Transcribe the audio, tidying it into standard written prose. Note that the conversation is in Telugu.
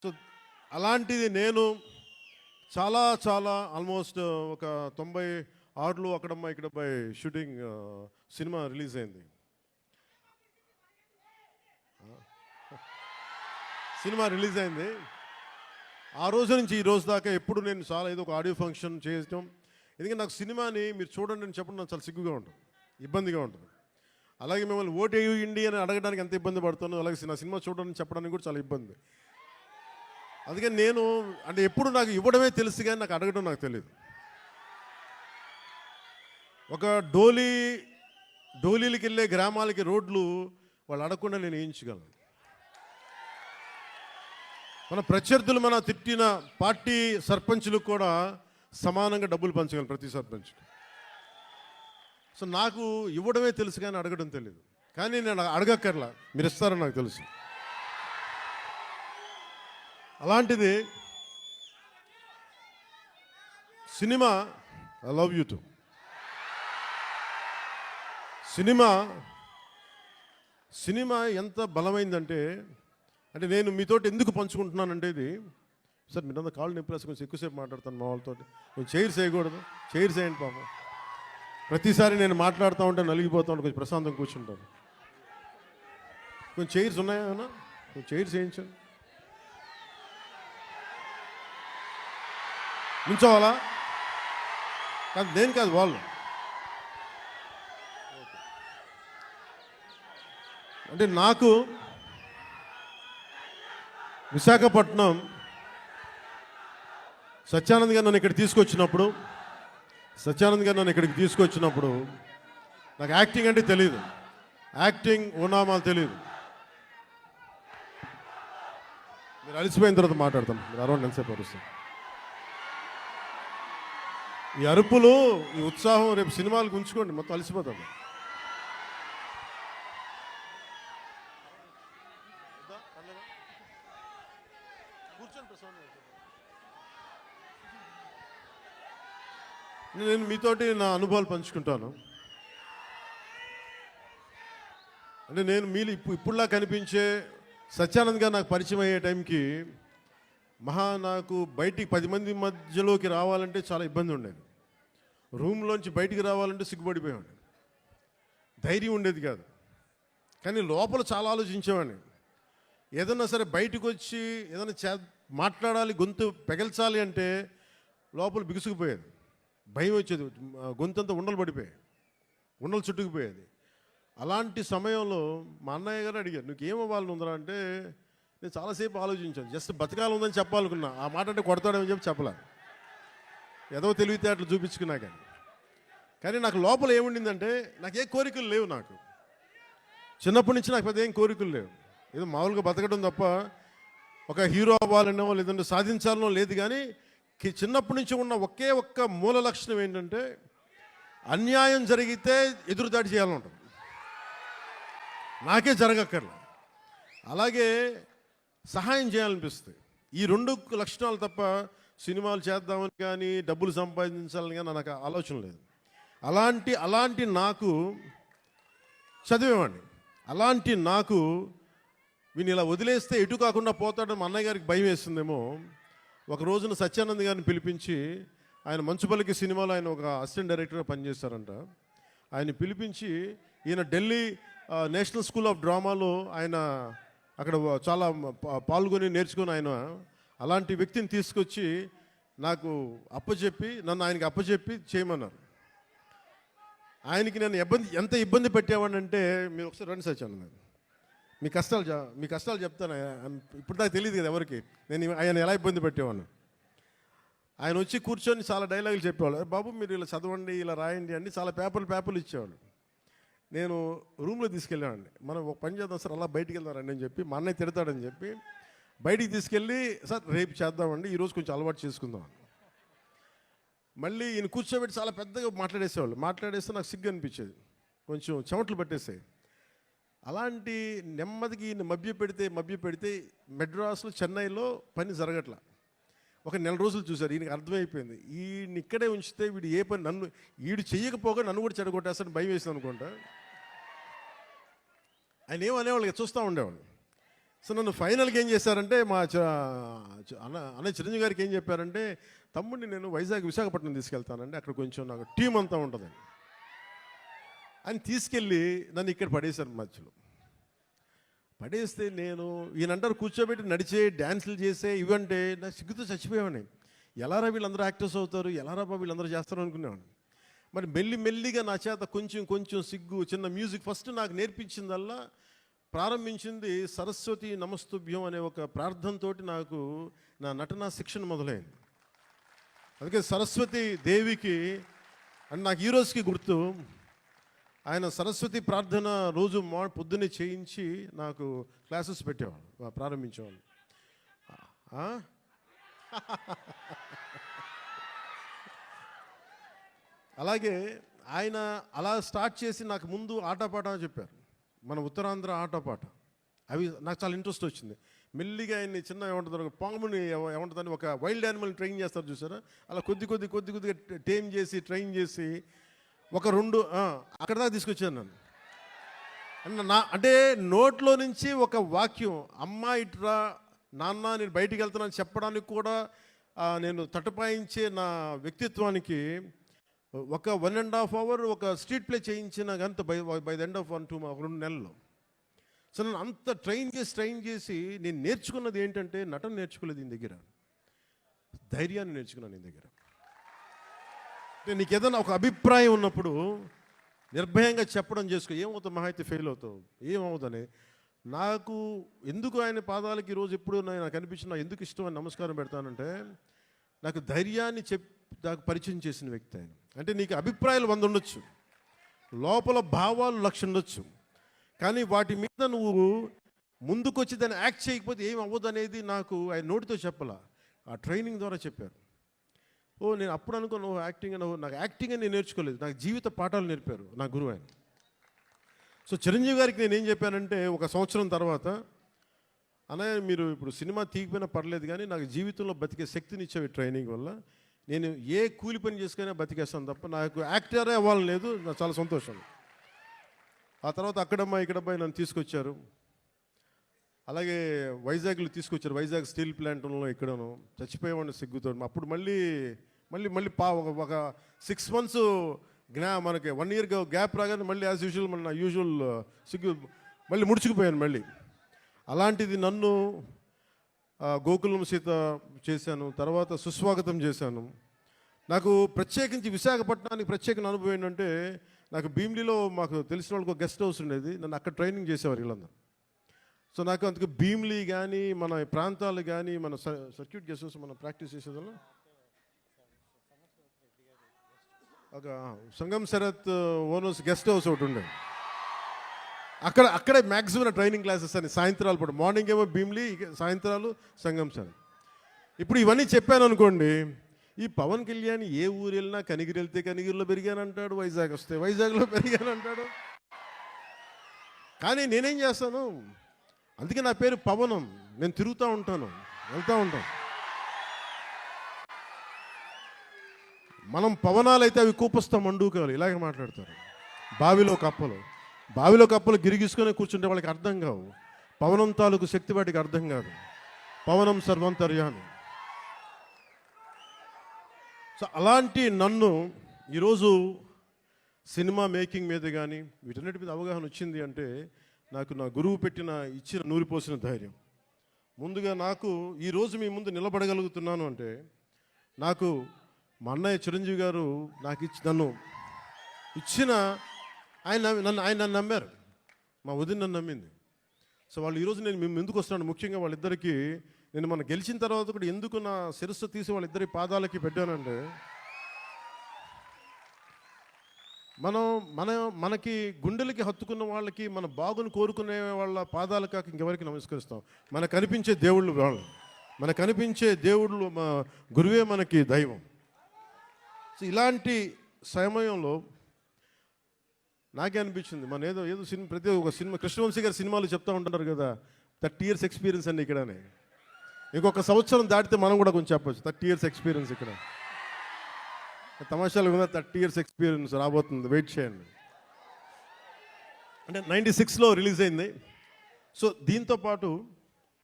సో అలాంటిది నేను చాలా చాలా ఆల్మోస్ట్ ఒక 96లో అక్కడమ్మ ఇక్కడ బై షూటింగ్ సినిమా రిలీజ్ అయింది. సినిమా రిలీజ్ అయింది. ఆ రోజు నుంచి ఈ రోజు దాకా ఎప్పుడు నేను చాలా ఏదో ఒక ఆడియో ఫంక్షన్ చేయడం, ఎందుకంటే నాకు సినిమాని మీరు చూడండి అని చెప్పడం నాకు చాలా సిగ్గుగా ఉంటుంది, ఇబ్బందిగా ఉంటుంది. అలాగే మిమ్మల్ని ఓటు వేయండి అని అడగడానికి ఎంత ఇబ్బంది పడుతాను, అలాగే నా సినిమా చూడడానికి చెప్పడానికి కూడా చాలా ఇబ్బంది. అందుకని నేను అంటే ఎప్పుడు నాకు ఇవ్వడమే తెలుసు కానీ నాకు అడగడం నాకు తెలియదు. ఒక డోలీలకి వెళ్ళే గ్రామాలకి రోడ్లు వాళ్ళు అడగకుండా నేను వేయించగలను. మన ప్రత్యర్థులు మన తిట్టిన పార్టీ సర్పంచులకు కూడా సమానంగా డబ్బులు పంచగలను ప్రతి సర్పంచ్కి. సో నాకు ఇవ్వడమే తెలుసు కానీ అడగడం తెలియదు. కానీ నేను అడగక్కర్లా, మీరు ఇస్తారని నాకు తెలుసు. అలాంటిది cinema I love you to cinema ఎంత బలమైందంటే, అంటే నేను మీతోటి ఎందుకు పంచుకుంటున్నానంటే, ఇది సార్ మీరంతా కాళ్ళు నింపేసి కొంచెం ఎక్కువసేపు మాట్లాడతాను మా వాళ్ళతో, కొంచెం చైర్స్ వేయకూడదు, చైర్స్ వేయండి పాపం. ప్రతిసారి నేను మాట్లాడుతూ ఉంటే నలిగిపోతూ ఉంటే కొంచెం ప్రశాంతంగా కూర్చుంటాను. కొంచెం చైర్స్ ఉన్నాయా? కొంచెం చైర్స్ వేయించండి. నుంచోవాలా? కాదు, నేను కాదు, వాళ్ళు. అంటే నాకు విశాఖపట్నం సత్యానంద్ గారు నన్ను ఇక్కడికి తీసుకొచ్చినప్పుడు నాకు యాక్టింగ్ అంటే తెలియదు, యాక్టింగ్ ఓనామాలు తెలియదు. మీరు అలసిపోయిన తర్వాత మాట్లాడతాం, మీరు అరవై ఎంతసేపు అరుస్తాం. ఈ అరుపులు, ఈ ఉత్సాహం రేపు సినిమాలకు ఉంచుకోండి, మొత్తం అలసిపోతాం. నేను మీతోటి నా అనుభవాలు పంచుకుంటాను. అంటే నేను మీరు ఇప్పుడులా కనిపించే సత్యానంద్ గారు నాకు పరిచయం అయ్యే టైంకి నాకు బయటికి 10 మంది మధ్యలోకి రావాలంటే చాలా ఇబ్బంది ఉండేది. రూమ్లోంచి బయటికి రావాలంటే సిగ్గుపడిపోయాడు, ధైర్యం ఉండేది కాదు. కానీ లోపల చాలా ఆలోచించేవాడిని. ఏదన్నా సరే బయటకు వచ్చి ఏదైనా మాట్లాడాలి, గొంతు పెగల్చాలి అంటే లోపల బిగుసుకుపోయేది, భయం వచ్చేది, గొంతంతా ఉండలు చుట్టుకుపోయేది. అలాంటి సమయంలో మా అన్నయ్య గారు అడిగారు, నువ్వు ఏమవ్వాలని ఉందరా అంటే, నేను చాలాసేపు ఆలోచించాను. జస్ట్ బతకాలి ఉందని చెప్పాలనుకున్నా, ఆ మాట అంటే కొడతాడని చెప్పి చెప్పలే, ఏదో తెలివితేటలు చూపించుకున్నా. కానీ నాకు లోపల ఏముండిందంటే, నాకు ఏ కోరికలు లేవు. నాకు చిన్నప్పటి నుంచి నాకు పెద్ద ఏం కోరికలు లేవు. ఏదో మామూలుగా బతకడం తప్ప ఒక హీరో అవ్వాలనో లేదంటే సాధించాలనో లేదు. కానీ చిన్నప్పటి నుంచి ఉన్న ఒక్క మూల లక్షణం ఏంటంటే, అన్యాయం జరిగితే ఎదురుదాడి చేయాలని ఉంటుంది, నాకే జరగక్కర్లే. అలాగే సహాయం చేయాలనిపిస్తుంది. ఈ 2 లక్షణాలు తప్ప సినిమాలు చేద్దామని కానీ డబ్బులు సంపాదించాలని కానీ నాకు ఆలోచన లేదు. అలాంటి నాకు చదివేవాడిని. అలాంటి నాకు వీని ఇలా వదిలేస్తే ఎటు కాకుండా పోతాడని మా అన్నయ్య గారికి భయం వేస్తుందేమో. ఒక రోజున సత్యానంద్ గారిని పిలిపించి, ఆయన మంచుపల్లికి సినిమాలో ఆయన ఒక అసిస్టెంట్ డైరెక్టర్గా పనిచేస్తారంట. ఆయన పిలిపించి, ఈయన ఢిల్లీ నేషనల్ స్కూల్ ఆఫ్ డ్రామాలో ఆయన అక్కడ చాలా పాల్గొని నేర్చుకుని, ఆయన అలాంటి వ్యక్తిని తీసుకొచ్చి నాకు నన్ను ఆయనకి అప్పచెప్పి చేయమన్నారు. ఆయనకి నేను ఎంత ఇబ్బంది పెట్టేవాడినంటే, మీరు ఒకసారి రండి సత్యానంద్, మీ కష్టాలు చెప్తాను. ఇప్పుడు దాకా తెలియదు కదా ఎవరికి నేను ఆయన ఎలా ఇబ్బంది పెట్టేవాడిని. ఆయన వచ్చి కూర్చొని చాలా డైలాగులు చెప్పేవాళ్ళు. బాబు మీరు ఇలా చదవండి, ఇలా రాయండి అని చాలా పేపర్లు ఇచ్చేవాళ్ళు. నేను రూమ్లో తీసుకెళ్ళామండి. మనం ఒక పని చేద్దాం సార్, అలా బయటికి వెళ్దారండి అని చెప్పి, మా అన్నయ్య తిడతాడని చెప్పి బయటికి తీసుకెళ్ళి, సార్ రేపు చేద్దామండి, ఈరోజు కొంచెం అలవాటు చేసుకుందాం. మళ్ళీ ఈయన కూర్చోబెట్టి చాలా పెద్దగా మాట్లాడేస్తే నాకు సిగ్గు అనిపించేది, కొంచెం చెమటలు పట్టేసాయి. అలాంటి నెమ్మదికి ఈయన మభ్య పెడితే మెడ్రాస్లో, చెన్నైలో పని జరగట్లా. ఒక 1 నెల రోజులు చూశారు. ఈయనకి అర్థమైపోయింది, ఈయన ఇక్కడే ఉంచితే వీడు ఏ పని వీడు చెయ్యకపోగా నన్ను కూడా చెడగొట్టేస్తాను భయం వేసింది అనుకుంటా. ఆయన ఏమనేవాళ్ళు చూస్తూ ఉండేవాళ్ళు. సో నన్ను ఫైనల్గా ఏం చేశారంటే మా అన్నయ్య చిరంజీవి గారికి ఏం చెప్పారంటే, తమ్ముడిని నేను విశాఖపట్నం తీసుకెళ్తానండి, అక్కడ కొంచెం నాకు టీం అంతా ఉంటుందని అని తీసుకెళ్ళి నన్ను ఇక్కడ పడేశారు. మధ్యలో పడేస్తే నేను ఈయనంటారు కూర్చోబెట్టి నడిచే డ్యాన్సులు చేసే ఇవంటే నాకు సిగ్గుతో చచ్చిపోయామని. ఎలారా వీళ్ళందరూ యాక్టర్స్ అవుతారు, ఎలారా వీళ్ళందరూ చేస్తారు అనుకునేవాడిని. మరి మెల్లిగా నా చేత కొంచెం సిగ్గు, చిన్న మ్యూజిక్ ఫస్ట్ నాకు నేర్పించిందల్లా ప్రారంభించింది సరస్వతి నమస్తుభ్యం అనే ఒక ప్రార్థనతోటి నాకు నా నటన శిక్షణ మొదలైంది. అందుకే సరస్వతి దేవికి అండ్ నాకు ఈ రోజుకి గుర్తు, ఆయన సరస్వతి ప్రార్థన రోజు పొద్దున్నే చేయించి నాకు క్లాసెస్ పెట్టేవాడు, ప్రారంభించేవాడు. అలాగే ఆయన అలా స్టార్ట్ చేసి నాకు ముందు ఆటపాట చెప్పారు, మన ఉత్తరాంధ్ర ఆటపాట. అవి నాకు చాలా ఇంట్రెస్ట్ వచ్చింది. మెల్లిగా ఆయన్ని చిన్న ఏమంటుంది పాముని ఏమంటుందని ఒక వైల్డ్ యానిమల్ని ట్రైన్ చేస్తారు చూసారా, అలా కొద్దిగా టేమ్ చేసి ట్రైన్ చేసి ఒక 2 అక్కడ దాకా తీసుకొచ్చాను నన్ను. అంటే నోట్లో నుంచి ఒక వాక్యం, అమ్మ ఇట్రా నాన్న నేను బయటికి వెళ్తున్నాను చెప్పడానికి కూడా నేను తటపాయించే నా వ్యక్తిత్వానికి ఒక 1.5 hour ఒక స్ట్రీట్ ప్లే చేయించిన గంత బై ద ఎండ్ ఆఫ్ 2 నెలల్లో. సో నన్ను అంత ట్రైన్ చేసి నేను నేర్చుకున్నది ఏంటంటే, నటన నేర్చుకోలేదు ఈయన దగ్గర, ధైర్యాన్ని నేర్చుకున్నాను ఈయన దగ్గర. అంటే నీకు ఏదైనా ఒక అభిప్రాయం ఉన్నప్పుడు నిర్భయంగా చెప్పడం చేసుకో. ఏమవుతావు, మహా అయితే ఫెయిల్ అవుతావు, ఏమవుతుందని. నాకు ఎందుకు ఆయన పాదాలకి ఈరోజు ఎప్పుడు నాకు అనిపించిన ఎందుకు ఇష్టం అని నమస్కారం పెడతానంటే, నాకు ధైర్యాన్ని నాకు పరిచయం చేసిన వ్యక్తి ఆయన. అంటే నీకు అభిప్రాయాలు 100 ఉండొచ్చు, లోపల భావాలు 1,00,000 ఉండొచ్చు, కానీ వాటి మీద నువ్వు ముందుకొచ్చి దాన్ని యాక్ట్ చేయకపోతే ఏం అవ్వదు అనేది నాకు ఆయన నోటితో చెప్పాల, ఆ ట్రైనింగ్ ద్వారా చెప్పారు. నేను అప్పుడు అనుకో నువ్వు యాక్టింగ్ నాకు యాక్టింగ్ అని నేను నేర్చుకోలేదు, నాకు జీవిత పాఠాలు నేర్పారు నా గురువు ఆయన. సో చిరంజీవి గారికి నేను ఏం చెప్పానంటే, 1 సంవత్సరం తర్వాత, అన్నయ్య మీరు ఇప్పుడు సినిమా తీగిపోయినా పర్లేదు కానీ నాకు జీవితంలో బతికే శక్తిని ఇచ్చేవి ట్రైనింగ్ వల్ల. నేను ఏ కూలి పని చేసుకునే బతికేస్తాను తప్ప నాకు యాక్టరే అవ్వాలని లేదు, నాకు చాలా సంతోషం. ఆ తర్వాత అక్కడమ్మా ఇక్కడమ్మా నన్ను తీసుకొచ్చారు. అలాగే వైజాగ్లో తీసుకొచ్చారు, వైజాగ్ స్టీల్ ప్లాంట్లో ఇక్కడను చచ్చిపోయేవాడిని సిగ్గుతో. అప్పుడు మళ్ళీ ఒక 6 months మనకి 1 year గ్యాప్ రాగానే మళ్ళీ యాజ్ యూజువల్ మన యూజువల్ సిగ్గు మళ్ళీ ముడుచుకుపోయాను మళ్ళీ. అలాంటిది నన్ను గోకులం సీత చేశాను, తర్వాత సుస్వాగతం చేశాను. నాకు ప్రత్యేకించి విశాఖపట్నానికి ప్రత్యేకమైన అనుభవం ఏంటంటే, నాకు భీమిలిలో మాకు తెలిసిన వాళ్ళకి ఒక గెస్ట్ హౌస్ ఉండేది, నన్ను అక్కడ ట్రైనింగ్ చేసేవారు వీళ్ళందరూ. సో నాకు అందుకు భీమిలి కానీ మన ప్రాంతాలు కానీ మన సర్క్యూట్ గెస్ట్ హౌస్ మనం ప్రాక్టీస్ చేసేదాన్ని ఒక సంగం శరత్ ఓనర్స్ గెస్ట్ హౌస్ ఒకటి ఉండేది. అక్కడే మ్యాక్సిమం ట్రైనింగ్ క్లాసెస్ అని సాయంత్రాలు పూట, మార్నింగ్ ఏమో భీమిలి, సాయంత్రాలు సంగం శరత్. ఇప్పుడు ఇవన్నీ చెప్పాను అనుకోండి, ఈ పవన్ కళ్యాణ్ ఏ ఊరు వెళ్ళినా కనిగిరి వెళ్తే కనిగిరిలో పెరిగానంటాడు, వైజాగ్ వస్తే వైజాగ్లో పెరిగానంటాడు. కానీ నేనేం చేస్తాను, అందుకే నా పేరు పవనం, నేను తిరుగుతూ ఉంటాను, వెళ్తూ ఉంటాను. మనం పవనాలు అయితే అవి కూపస్తాం మండూకాలు ఇలాగే మాట్లాడతారు. బావిలో కప్పలు గిరిగిసుకొని కూర్చుంటే వాళ్ళకి అర్థం కావు. పవనం తాలూకు శక్తి వాటికి అర్థం కాదు. పవనం సర్వంతర్యామి. సో అలాంటి నన్ను ఈరోజు సినిమా మేకింగ్ మీద కానీ వీటన్నిటి మీద అవగాహన వచ్చింది అంటే, నాకు నా గురువు ఇచ్చిన నూరిపోసిన ధైర్యం. ముందుగా నాకు ఈరోజు మీ ముందు నిలబడగలుగుతున్నాను అంటే, నాకు మా అన్నయ్య చిరంజీవి గారు నాకు నన్ను ఇచ్చిన ఆయన నన్ను నమ్మారు, మా వదిన నన్ను నమ్మింది. సో వాళ్ళు ఈరోజు నేను మేము ఎందుకు వస్తున్నాను, ముఖ్యంగా వాళ్ళిద్దరికీ నేను మనం గెలిచిన తర్వాత కూడా ఎందుకు నా శిరస్సు తీసి వాళ్ళిద్దరి పాదాలకి పెట్టానంటే, మనకి గుండెలకి హత్తుకున్న వాళ్ళకి, మన బాగును కోరుకునే వాళ్ళ పాదాలు కాక ఇంకెవరికి నమస్కరిస్తాం. మనకు కనిపించే దేవుళ్ళు వాళ్ళు, మనకు కనిపించే దేవుళ్ళు మా గురువే మనకి దైవం. సో ఇలాంటి సమయంలో నాకే అనిపించింది, మన ఏదో సినిమా, ప్రతి ఒక సినిమా కృష్ణవంశీ గారి సినిమాలు చెప్తూ ఉంటారు కదా, 30 years ఎక్స్పీరియన్స్ అండి ఇక్కడనే. ఇంకొక సంవత్సరం దాటితే మనం కూడా కొంచెం చెప్పచ్చు 30 years ఎక్స్పీరియన్స్ ఇక్కడ. తమాషాలు కూడా 30 years ఎక్స్పీరియన్స్ రాబోతుంది, వెయిట్ చేయండి. అంటే 96లో రిలీజ్ అయింది. సో దీంతో పాటు